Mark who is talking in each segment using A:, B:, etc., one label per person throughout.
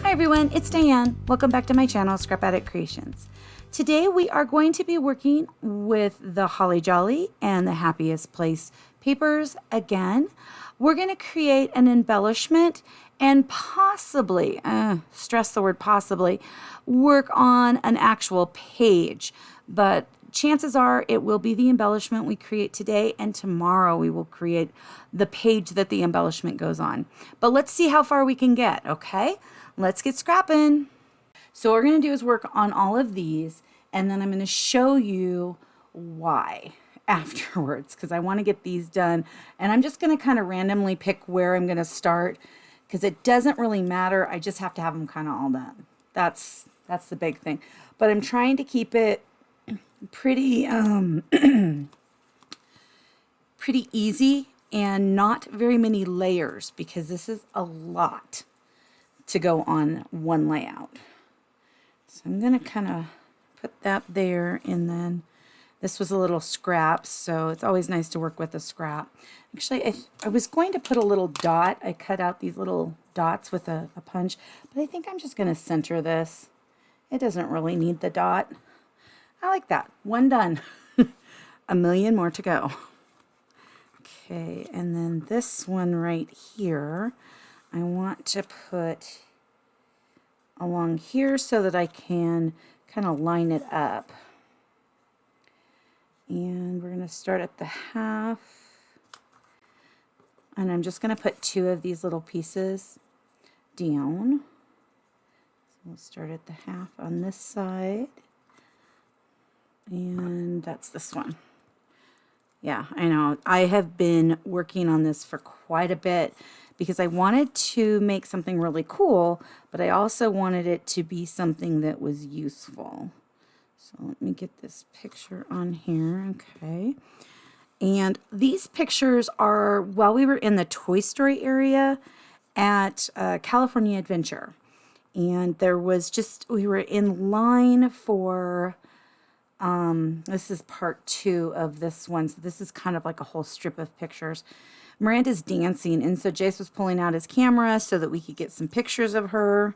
A: Hi everyone, it's Diane. Welcome back to my channel, Scrap Addict Creations. Today we are going to be working with the Holly Jolly and the Happiest Place papers again. We're going to create an embellishment and possibly, stress the word possibly, work on an actual page. But chances are it will be the embellishment we create today, and tomorrow we will create the page that the embellishment goes on. But let's see how far we can get, okay? Let's get scrapping. So what we're going to do is work on all of these, and then I'm going to show you why afterwards, because I want to get these done. And I'm just going to kind of randomly pick where I'm going to start, because it doesn't really matter. I just have to have them kind of all done. That's the big thing. But I'm trying to keep it pretty pretty easy and not very many layers, because this is a lot to go on one layout. So I'm going to kind of put that there, and then this was a little scrap, so it's always nice to work with a scrap. Actually, I was going to put a little dot. I cut out these little dots with a punch, but I think I'm just going to center this. It doesn't really need the dot. I like that. One done. A million more to go. Okay, and then this one right here, I want to put along here so that I can kind of line it up. And we're going to start at the half. And I'm just going to put two of these little pieces down. So we'll start at the half on this side. And that's this one. Yeah, I know. I have been working on this for quite a bit because I wanted to make something really cool, but I also wanted it to be something that was useful. So let me get this picture on here. Okay. And these pictures are while we were in the Toy Story area at California Adventure. And there was we were in line for, this is part 2 of this one. So this is kind of like a whole strip of pictures. Miranda's dancing, and so Jace was pulling out his camera so that we could get some pictures of her,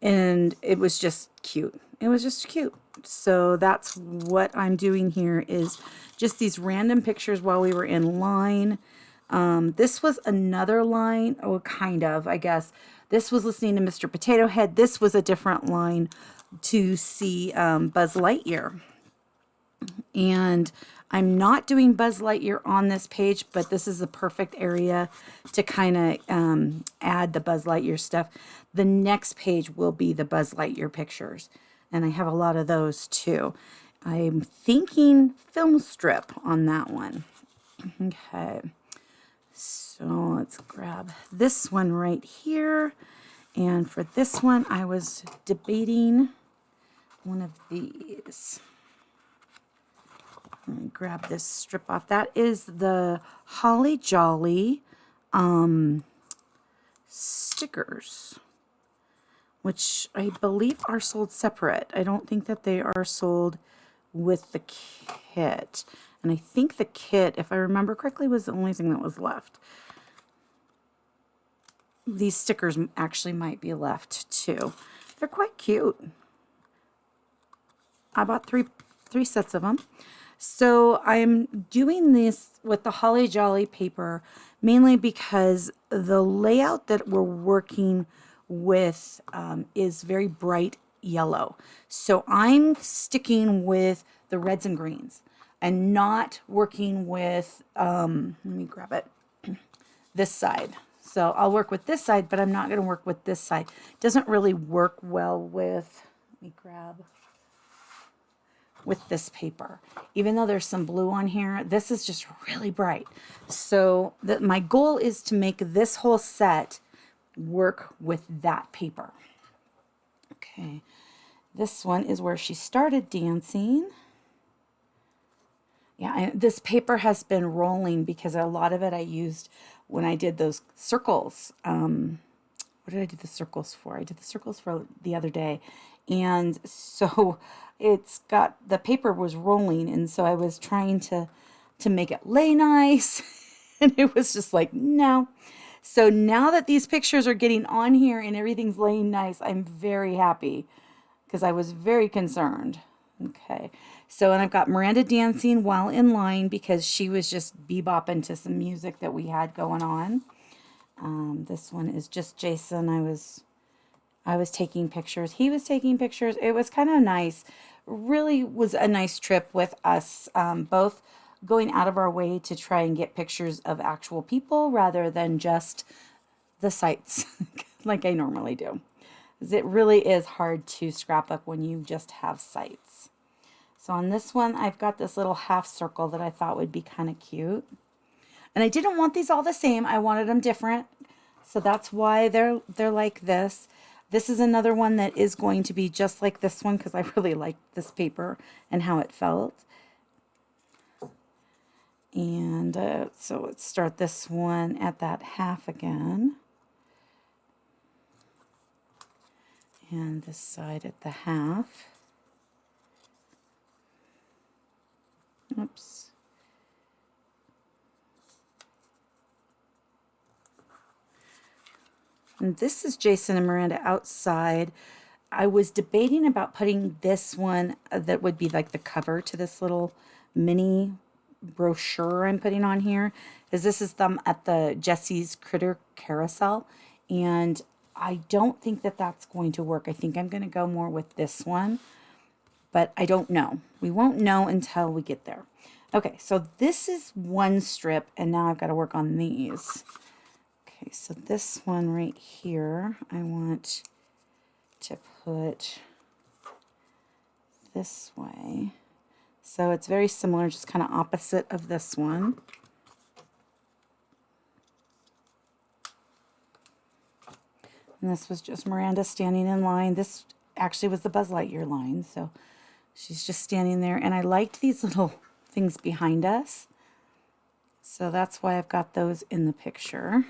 A: and it was just cute. It was just cute. So that's what I'm doing here, is just these random pictures while we were in line. This was another line, kind of, I guess. This was listening to Mr. Potato Head. This was a different line to see Buzz Lightyear. And I'm not doing Buzz Lightyear on this page, but this is a perfect area to kind of add the Buzz Lightyear stuff. The next page will be the Buzz Lightyear pictures, and I have a lot of those too. I'm thinking film strip on that one. Okay, so let's grab this one right here. And for this one, I was debating one of these. Let me grab this strip off. That is the Holly Jolly stickers, which I believe are sold separate. I don't think that they are sold with the kit. And I think the kit, if I remember correctly, was the only thing that was left. These stickers actually might be left too. They're quite cute. I bought three sets of them. So I'm doing this with the Holly Jolly paper mainly because the layout that we're working with is very bright yellow. So I'm sticking with the reds and greens and not working with, let me grab it, this side. So I'll work with this side, but I'm not going to work with this side. It doesn't really work well with, let me grab, with this paper. Even though there's some blue on here, this is just really bright. So my goal is to make this whole set work with that paper. Okay, this one is where she started dancing. Yeah, this paper has been rolling because a lot of it I used when I did those circles. What did I do the circles for? I did the circles for the other day. And so it's got, the paper was rolling, and so I was trying to make it lay nice, and it was just like, no. So now that these pictures are getting on here and everything's laying nice, I'm very happy because I was very concerned. Okay, so and I've got Miranda dancing while in line because she was just bebopping to some music that we had going on. This one is just Jason. I was taking pictures. He was taking pictures. It was kind of nice. Really was a nice trip with us both going out of our way to try and get pictures of actual people rather than just the sights like I normally do. Because it really is hard to scrapbook when you just have sights. So on this one, I've got this little half circle that I thought would be kind of cute. And I didn't want these all the same. I wanted them different. So that's why they're like this. This is another one that is going to be just like this one because I really liked this paper and how it felt. And so let's start this one at that half again. And this side at the half. Oops. And this is Jason and Miranda outside. I was debating about putting this one that would be like the cover to this little mini brochure I'm putting on here. Is this is them at the Jesse's Critter Carousel. And I don't think that that's going to work. I think I'm going to go more with this one. But I don't know. We won't know until we get there. Okay, so this is one strip. And now I've got to work on these. Okay, so this one right here, I want to put this way. So it's very similar, just kind of opposite of this one. And this was just Miranda standing in line. This actually was the Buzz Lightyear line, so she's just standing there. And I liked these little things behind us. So that's why I've got those in the picture.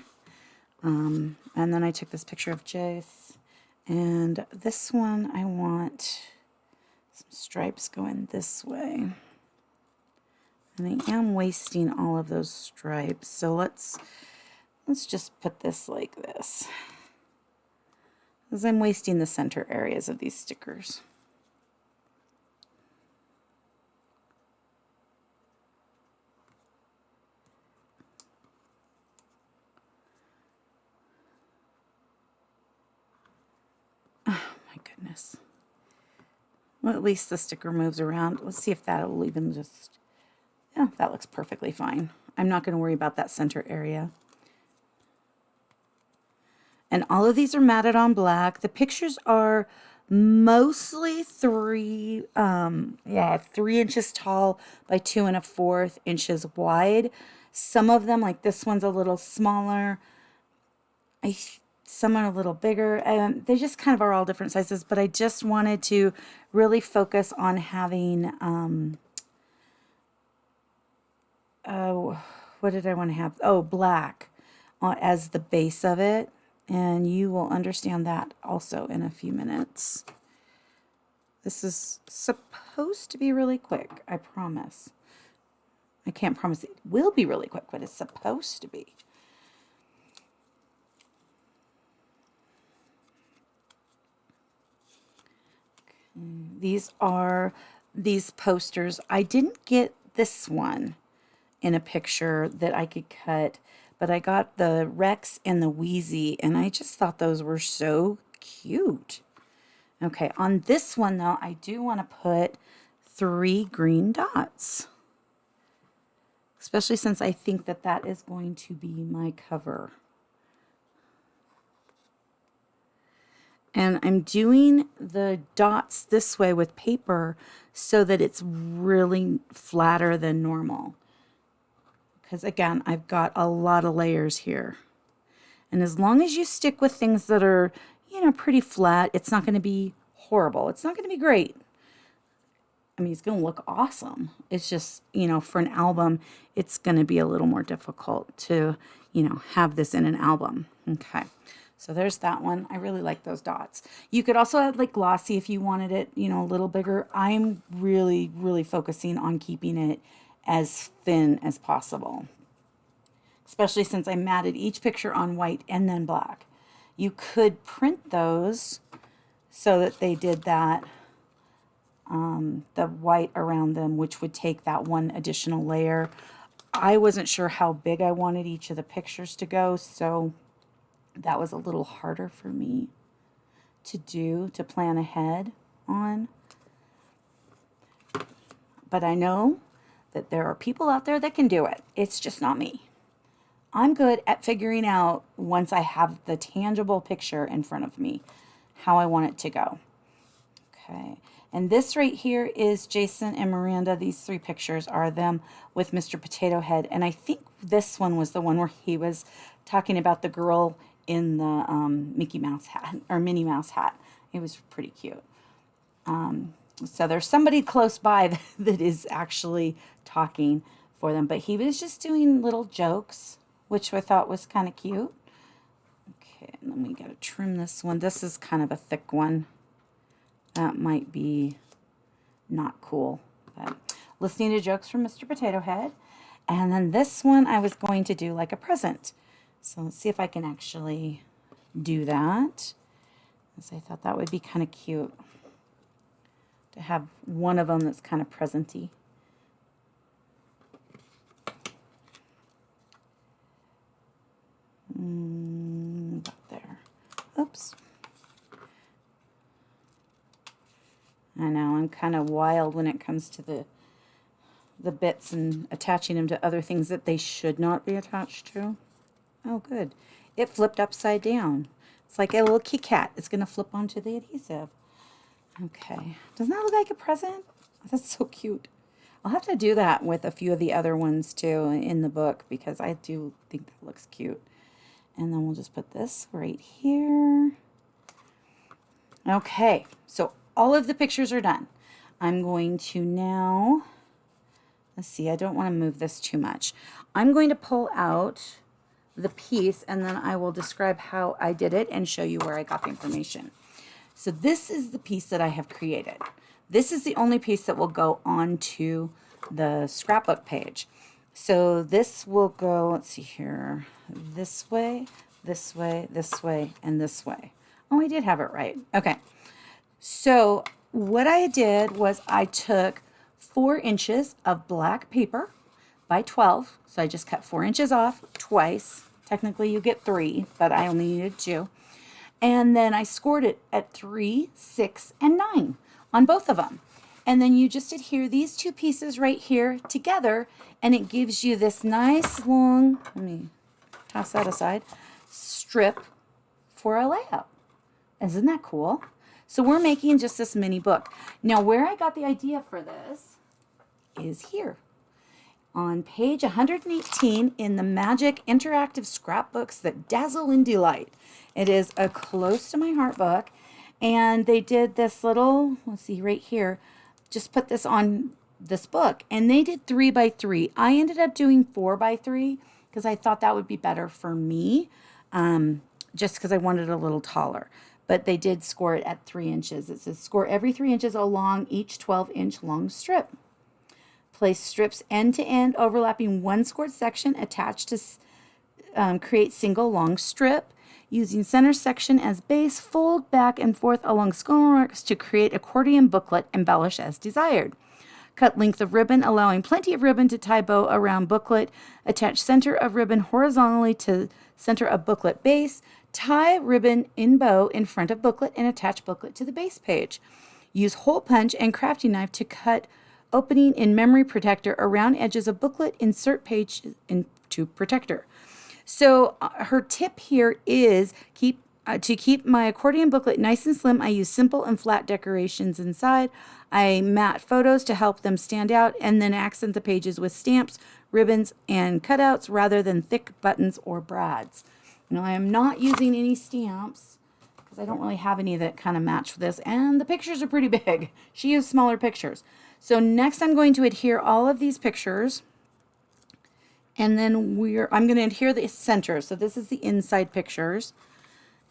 A: And then I took this picture of Jace. And this one, I want some stripes going this way. And I am wasting all of those stripes. So let's just put this like this. Because I'm wasting the center areas of these stickers. Goodness. Well, at least the sticker moves around. Let's see if that'll even just, yeah, that looks perfectly fine. I'm not going to worry about that center area. And all of these are matted on black. The pictures are mostly 3 inches tall by 2 1/4 inches wide. Some of them, like this one's a little smaller. Some are a little bigger. They just kind of are all different sizes, but I just wanted to really focus on having, what did I want to have? Oh, black as the base of it. And you will understand that also in a few minutes. This is supposed to be really quick, I promise. I can't promise it will be really quick, but it's supposed to be. These are these posters. I didn't get this one in a picture that I could cut, but I got the Rex and the Wheezy, and I just thought those were so cute. Okay, on this one, though, I do want to put 3 green dots, especially since I think that that is going to be my cover. And I'm doing the dots this way with paper so that it's really flatter than normal. Because again, I've got a lot of layers here. And as long as you stick with things that are, pretty flat, it's not going to be horrible. It's not going to be great. I mean, it's going to look awesome. It's just, for an album, it's going to be a little more difficult to, have this in an album. Okay. So there's that one. I really like those dots. You could also add like glossy if you wanted it, a little bigger. I'm really, really focusing on keeping it as thin as possible. especially since I matted each picture on white and then black. You could print those so that they did that, the white around them, which would take that one additional layer. I wasn't sure how big I wanted each of the pictures to go, so that was a little harder for me to do, to plan ahead on. But I know that there are people out there that can do it. It's just not me. I'm good at figuring out, once I have the tangible picture in front of me, how I want it to go. Okay, and this right here is Jason and Miranda. These three pictures are them with Mr. Potato Head. And I think this one was the one where he was talking about the girl in the Mickey Mouse hat, or Minnie Mouse hat. It was pretty cute. So there's somebody close by that is actually talking for them. But he was just doing little jokes, which I thought was kind of cute. Okay, and then we got to trim this one. This is kind of a thick one. That might be not cool. But listening to jokes from Mr. Potato Head. And then this one I was going to do like a present. So let's see if I can actually do that. Because I thought that would be kind of cute to have one of them that's kind of presenty. About there. Oops. I know, I'm kind of wild when it comes to the bits and attaching them to other things that they should not be attached to. Oh, good. It flipped upside down. It's like a little Kit Kat. It's going to flip onto the adhesive. Okay. Doesn't that look like a present? That's so cute. I'll have to do that with a few of the other ones too in the book, because I do think that looks cute. And then we'll just put this right here. Okay. So all of the pictures are done. I'm going to now, let's see, I don't want to move this too much. I'm going to pull out the piece, and then I will describe how I did it and show you where I got the information. So this is the piece that I have created. This is the only piece that will go onto the scrapbook page. So this will go, let's see here, this way, this way, this way, and this way. Oh, I did have it right. Okay. So what I did was I took 4 inches of black paper by 12. So I just cut 4 inches off twice. Technically you get 3, but I only needed 2. And then I scored it at 3, 6, and 9 on both of them. And then you just adhere these 2 pieces right here together, and it gives you this nice long, let me toss that aside, strip for a layout. Isn't that cool? So we're making just this mini book. Now where I got the idea for this is here. On page 118 in the Magic Interactive Scrapbooks That Dazzle and Delight. It is a close to my heart book, and they did this little, let's see right here, just put this on this book, and they did 3 by 3. I ended up doing 4 by 3 because I thought that would be better for me, just because I wanted it a little taller. But they did score it at 3 inches. It says score every 3 inches along each 12-inch long strip. Place strips end to end, overlapping one scored section attached to create single long strip. Using center section as base, fold back and forth along score marks to create accordion booklet, embellish as desired. Cut length of ribbon, allowing plenty of ribbon to tie bow around booklet. Attach center of ribbon horizontally to center of booklet base. Tie ribbon in bow in front of booklet and attach booklet to the base page. Use hole punch and crafting knife to cut opening in memory protector around edges of booklet. Insert page into protector. So her tip here is to keep my accordion booklet nice and slim. I use simple and flat decorations inside. I mat photos to help them stand out, and then accent the pages with stamps, ribbons, and cutouts rather than thick buttons or brads. Now I am not using any stamps because I don't really have any that kind of match this, and the pictures are pretty big. She used smaller pictures. So next I'm going to adhere all of these pictures. And then I'm going to adhere the center. So this is the inside pictures.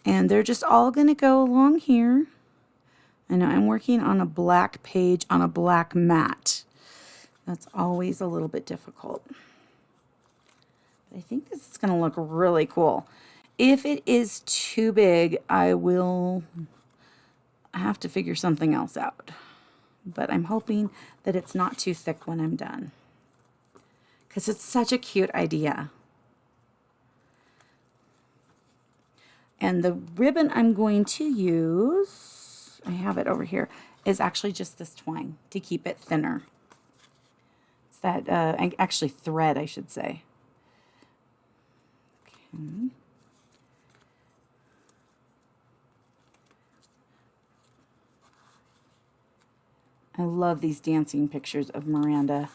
A: And they're just all going to go along here. And I'm working on a black page on a black mat. That's always a little bit difficult. But I think this is going to look really cool. If it is too big, I will have to figure something else out. But I'm hoping that it's not too thick when I'm done, because it's such a cute idea. And the ribbon I'm going to use, I have it over here, is actually just this twine to keep it thinner. It's that, actually thread, I should say. Okay. I love these dancing pictures of Miranda.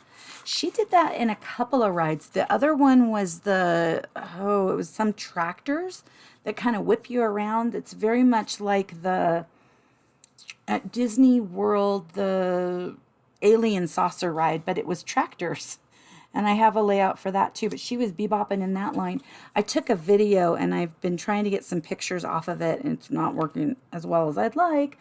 A: She did that in a couple of rides. The other one was it was some tractors that kind of whip you around. It's very much like at Disney World, the alien saucer ride, but it was tractors. And I have a layout for that too, but she was bebopping in that line. I took a video and I've been trying to get some pictures off of it, and it's not working as well as I'd like.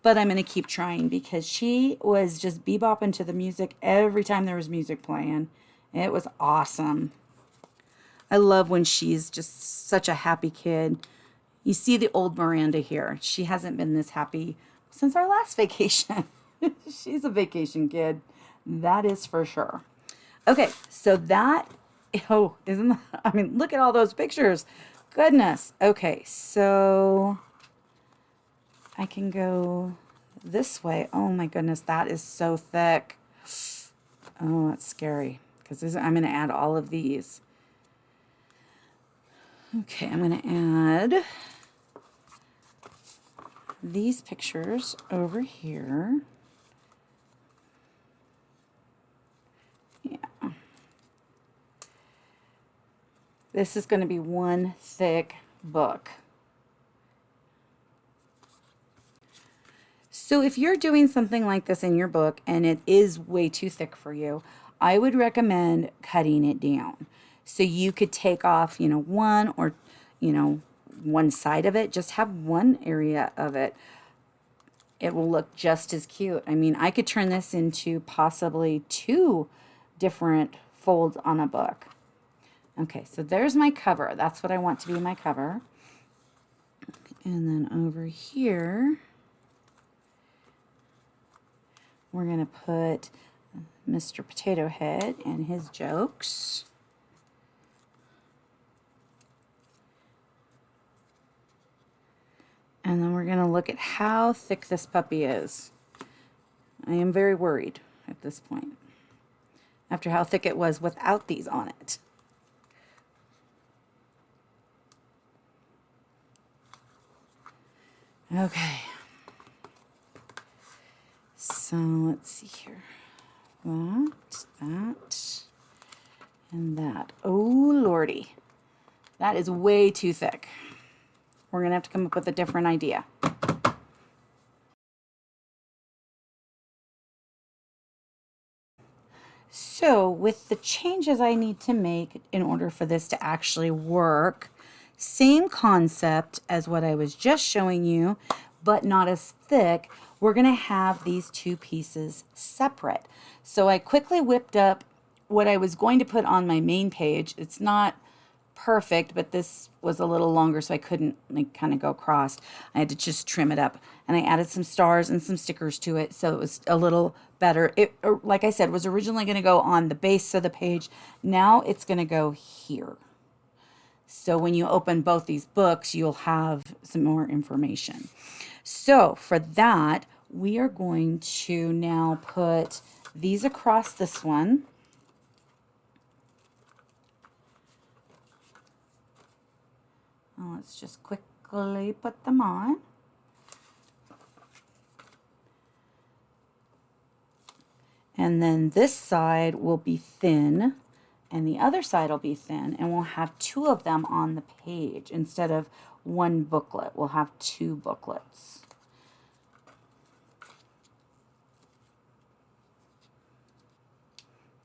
A: But I'm going to keep trying, because she was just bebopping to the music every time there was music playing. It was awesome. I love when she's just such a happy kid. You see the old Miranda here. She hasn't been this happy since our last vacation. She's a vacation kid. That is for sure. Okay, so that, I mean, look at all those pictures. Goodness. Okay, so I can go this way. Oh my goodness, that is so thick. Oh, that's scary, because I'm going to add all of these. Okay, I'm going to add these pictures over here. Yeah. This is going to be one thick book. So if you're doing something like this in your book and it is way too thick for you, I would recommend cutting it down. So you could take off, one or, one side of it. Just have one area of it. It will look just as cute. I mean, I could turn this into possibly 2 different folds on a book. Okay, so there's my cover. That's what I want to be my cover. And then over here, we're going to put Mr. Potato Head and his jokes. And then we're going to look at how thick this puppy is. I am very worried at this point, after how thick it was without these on it. Okay. So let's see here. That, and that. Oh, Lordy. That is way too thick. We're going to have to come up with a different idea. So with the changes I need to make in order for this to actually work, same concept as what I was just showing you, but not as thick, we're going to have these 2 pieces separate. So I quickly whipped up what I was going to put on my main page. It's not perfect, but this was a little longer, so I couldn't kind of go across. I had to just trim it up, and I added some stars and some stickers to it, so it was a little better. It, like I said, was originally going to go on the base of the page. Now it's going to go here. So when you open both these books, you'll have some more information. So for that, we are going to now put these across this one. Let's just quickly put them on. And then this side will be thin, and the other side will be thin, and we'll have 2 of them on the page. Instead of 1 booklet, we'll have 2 booklets.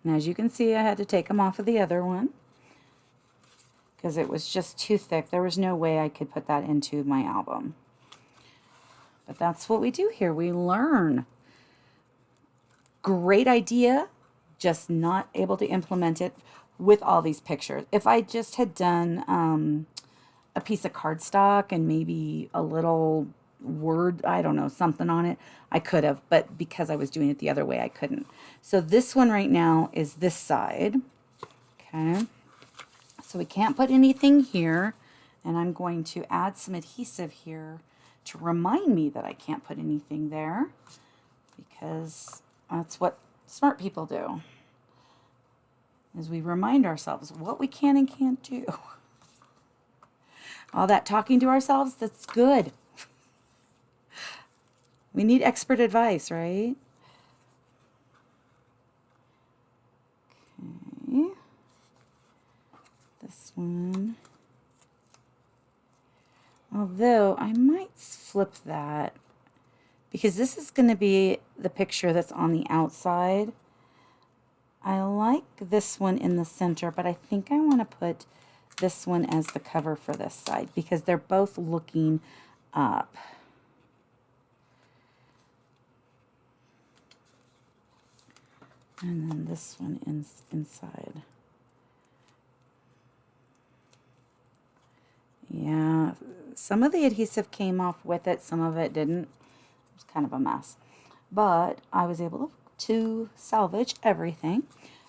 A: And as you can see, I had to take them off of the other one, because it was just too thick. There was no way I could put that into my album. But that's what we do here. We learn. Great idea, just not able to implement it with all these pictures. If I just had done a piece of cardstock and maybe a little word, I don't know, something on it, I could have, but because I was doing it the other way, I couldn't. So this one right now is this side. Okay. So we can't put anything here, and I'm going to add some adhesive here to remind me that I can't put anything there, because that's what smart people do, is we remind ourselves what we can and can't do. All that talking to ourselves, that's good. We need expert advice, right? Okay. This one. Although I might flip that, because this is going to be the picture that's on the outside. I like this one in the center, but I think I want to put this one as the cover for this side, because they're both looking up. And then this one inside. Yeah, some of the adhesive came off with it, some of it didn't. It was kind of a mess. But I was able to salvage everything.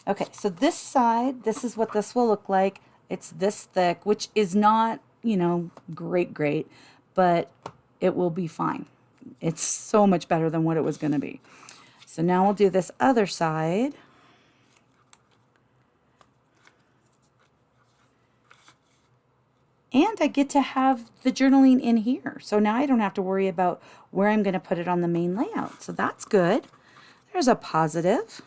A: Okay, so this side, this is what this will look like. It's this thick, which is not, you know, great, but it will be fine. It's so much better than what it was going to be. So now we'll do this other side. And I get to have the journaling in here. So now I don't have to worry about where I'm going to put it on the main layout. So that's good. There's a positive.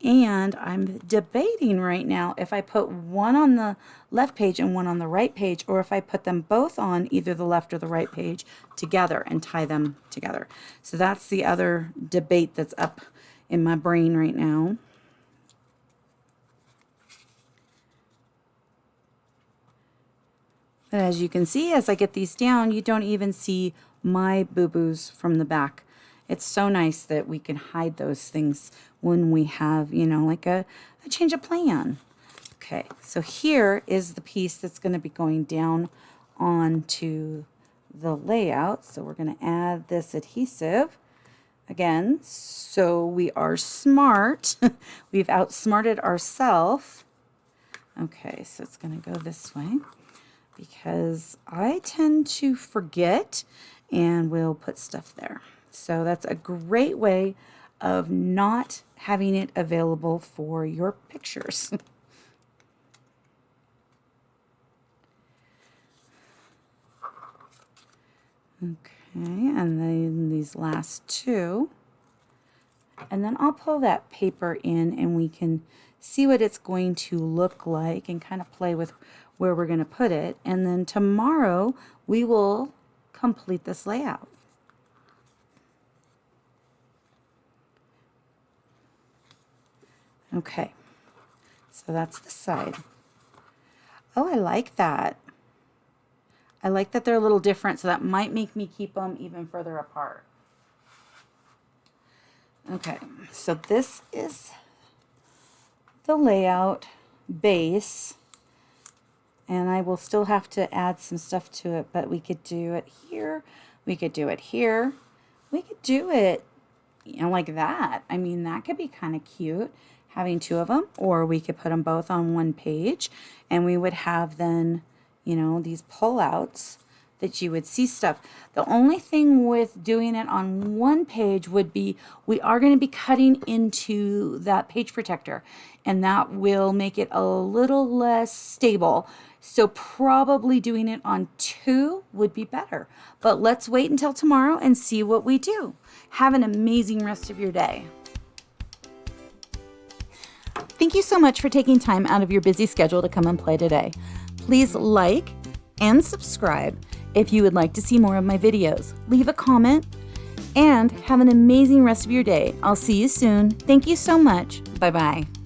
A: And I'm debating right now if I put one on the left page and one on the right page, or if I put them both on either the left or the right page together and tie them together. So that's the other debate that's up in my brain right now. But as you can see, as I get these down, you don't even see my boo-boos from the back. It's so nice that we can hide those things when we have, you know, like a change of plan. Okay, so here is the piece that's going to be going down onto the layout. So we're going to add this adhesive again. So we are smart. We've outsmarted ourselves. Okay, so it's going to go this way, because I tend to forget and we'll put stuff there. So that's a great way of not having it available for your pictures. Okay, and then these last two. And then I'll pull that paper in and we can see what it's going to look like and kind of play with where we're going to put it. And then tomorrow we will complete this layout. Okay, so that's the side. Oh, I like that. I like that they're a little different, so that might make me keep them even further apart. Okay, so this is the layout base, and I will still have to add some stuff to it, but we could do it here, we could do it here, we could do it, you know, like that. I mean, that could be kind of cute, having two of them, or we could put them both on one page, and we would have then, you know, these pullouts that you would see stuff. The only thing with doing it on one page would be we are going to be cutting into that page protector, and that will make it a little less stable. So probably doing it on two would be better. But let's wait until tomorrow and see what we do. Have an amazing rest of your day. Thank you so much for taking time out of your busy schedule to come and play today. Please like and subscribe if you would like to see more of my videos. Leave a comment and have an amazing rest of your day. I'll see you soon. Thank you so much. Bye-bye.